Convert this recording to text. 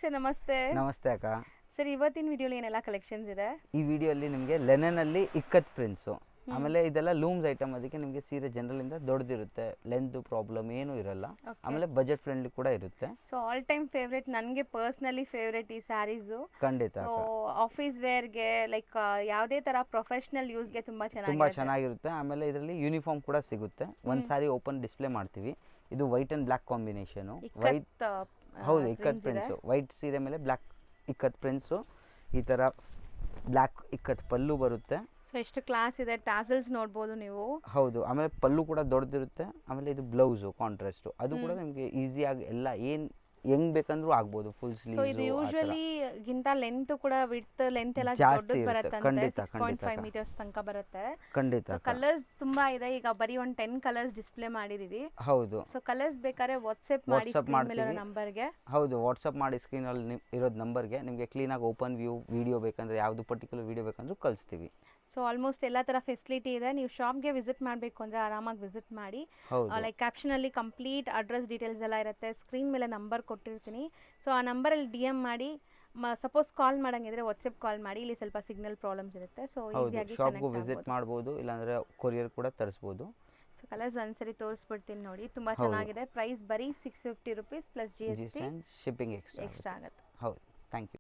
Sir ನಮಸ್ತೆ. ನಮಸ್ತೆ ಅಕ್ಕ. ಸರ್ ಇವತ್ತಿನ ವಿಡಿಯೋಲಿ ಏನೆಲ್ಲ ಕಲೆಕ್ಷನ್ಸ್ ಇದೆ? ಈ ವಿಡಿಯೋಲಿ ನಿಮಗೆ ಲೆನೆನಲ್ಲಿ ಇಕ್ಕತ್ ಪ್ರಿಂಟ್ಸು, ಆಮೇಲೆ ಇದೆಲ್ಲ ಲೂಮ್ಸ್ ಐಟಮ್. ಅದಕ್ಕೆ ನಿಮಗೆ ಸೀರೆ ಜನರಲಿಂದ ದೊಡ್ಡದಿರುತ್ತೆ, ಲೆಂತ್ ಪ್ರಾಬ್ಲಮ್ ಏನೂ ಇರಲ್ಲ, ಆಮೇಲೆ ಬಜೆಟ್ ಫ್ರೆಂಡ್ಲಿ ಕೂಡ ಇರುತ್ತೆ. ಸೊ ಆಲ್ ಟೈಮ್ ಫೇವ್ರೇಟ್, ನನಗೆ ಪರ್ಸ್ನಲಿ ಫೇವ್ರೇಟ್ ಈ ಸ್ಯಾರೀಸು. ಖಂಡಿತ. ಸೊ ಆಫೀಸ್ ವೇರ್ಗೆ ಲೈಕ್ ಯಾವುದೇ ಥರ ಪ್ರೊಫೆಷ್ನಲ್ ಯೂಸ್ಗೆ ತುಂಬ ಚೆನ್ನಾಗಿರುತ್ತೆ. ಆಮೇಲೆ ಇದರಲ್ಲಿ ಯೂನಿಫಾರ್ಮ್ ಕೂಡ ಸಿಗುತ್ತೆ. ಒಂದು ಸಾರಿ ಓಪನ್ ಡಿಸ್ಪ್ಲೇ ಮಾಡ್ತೀವಿ. ಇದು white and black combination. White, ಹೌದು, ಇಕ್ಕತ್ ಪ್ರಿಂಟ್ಸು. ವೈಟ್ ಸೀರೆ ಮೇಲೆ ಬ್ಲ್ಯಾಕ್ ಇಕ್ಕತ್ ಪ್ರಿಂಟ್ಸು. ಈ ಥರ ಬ್ಲ್ಯಾಕ್ ಇಕ್ಕತ್ ಪಲ್ಲು ಬರುತ್ತೆ. ಸೊ ಎಷ್ಟು ಕ್ಲಾಸ್ ಇದೆ, ಟ್ಯಾಸಲ್ಸ್ ನೋಡ್ಬೋದು ನೀವು. ಹೌದು, ಆಮೇಲೆ ಪಲ್ಲು ಕೂಡ ದೊಡ್ಡದಿರುತ್ತೆ. ಆಮೇಲೆ ಇದು ಬ್ಲೌಸು ಕಾಂಟ್ರಾಸ್ಟು, ಅದು ಕೂಡ ನಿಮಗೆ ಈಸಿಯಾಗಿ ಎಲ್ಲ ಏನು ಹೆಂಗ್ ಬೇಕಂದ್ರೂ ಆಗ್ಬೋದು. Full sleeves. ಸೊ ಇದು ಯೂಶುವಲಿ ಗಿಂತ ಲೆಂತ್ ಕೂಡ ವಿಡ್ತ್ ಲೆಂತ್ ಎಲ್ಲ ಜಾಸ್ತಿ ದೊಡ್ಡದು ಇರುತ್ತೆ. ಬರುತ್ತೆ. 6.5 ಮೀಟರ್ಸ್ ತನಕ ಬರುತ್ತೆ. ಖಂಡಿತ. ಸೊ ಕಲರ್ಸ್ ತುಂಬಾ ಇದೆ. ಈಗ ಬರೀ ಒಂದು 10 ಕಲರ್ಸ್ ಡಿಸ್ಪ್ಲೇ ಮಾಡಿದೀವಿ. ಹೌದು. ಸೊ ಕಲರ್ಸ್ ಬೇಕಾದ್ರೆ ವಾಟ್ಸ್ಆಪ್ ಮಾಡಿ ನಂಬರ್ಗೆ. ಹೌದು, ವಾಟ್ಸಪ್ ಮಾಡಿ ಸ್ಕ್ರೀನಲ್ಲಿ ಇರೋದು ನಂಬರ್ಗೆ ನಿಮಗೆ ಕ್ಲೀನಾಗಿ ಓಪನ್ ವ್ಯೂ ವಿಡಿಯೋ ಬೇಕಂದ್ರೆ, ಯಾವುದು ಪರ್ಟಿಕ್ಯುಲರ್ ವಿಡಿಯೋ ಬೇಕಂದ್ರೂ ಕಳಿಸ್ತೀವಿ. ಸೊ ಆಲ್ಮೋಸ್ಟ್ ಎಲ್ಲ ಥರ ಫೆಸಿಲಿಟಿ ಇದೆ. ನೀವು ಶಾಪ್ಗೆ ವಿಸಿಟ್ ಮಾಡಬೇಕು ಅಂದರೆ ಆರಾಮಾಗಿ ವಿಸಿಟ್ ಮಾಡಿ. ಲೈಕ್ ಕ್ಯಾಪ್ಷನಲ್ಲಿ ಕಂಪ್ಲೀಟ್ ಅಡ್ರೆಸ್ ಡೀಟೇಲ್ಸ್ ಎಲ್ಲ ಇರುತ್ತೆ. ಸ್ಕ್ರೀನ್ ಮೇಲೆ ನಂಬರ್ ಕೊಟ್ಟಿರ್ತೀನಿ. ಸೊ ಆ ನಂಬರಲ್ಲಿ DM ಮಾಡಿ. ಸಪೋಸ್ ಕಾಲ್ ಮಾಡಂಗಿದ್ರೆ ವಾಟ್ಸಪ್ ಕಾಲ್ ಮಾಡಿ. ಇಲ್ಲಿ ಸ್ವಲ್ಪ ಸಿಗ್ನಲ್ ಪ್ರಾಬ್ಲಮ್ಸ್ ಇರುತ್ತೆ. ಸೊ ಈಸಿಯಾಗಿ ಶಾಪ್ಗೂ ವಿಸಿಟ್ ಮಾಡ್ಬೋದು, ಇಲ್ಲಾಂದರೆ ಕೊರಿಯರ್ ಕೂಡ ತರಿಸ್ಬೋದು. ಸೊ ಕಲರ್ಸ್ ಒಂದ್ಸರಿ ತೋರಿಸ್ಬಿಡ್ತೀನಿ ನೋಡಿ. ತುಂಬ ಚೆನ್ನಾಗಿದೆ. ಪ್ರೈಸ್ ಬರೀ 650 rupees plus GST. Shipping extra ಆಗುತ್ತೆ. ಹೌದು. Thank you.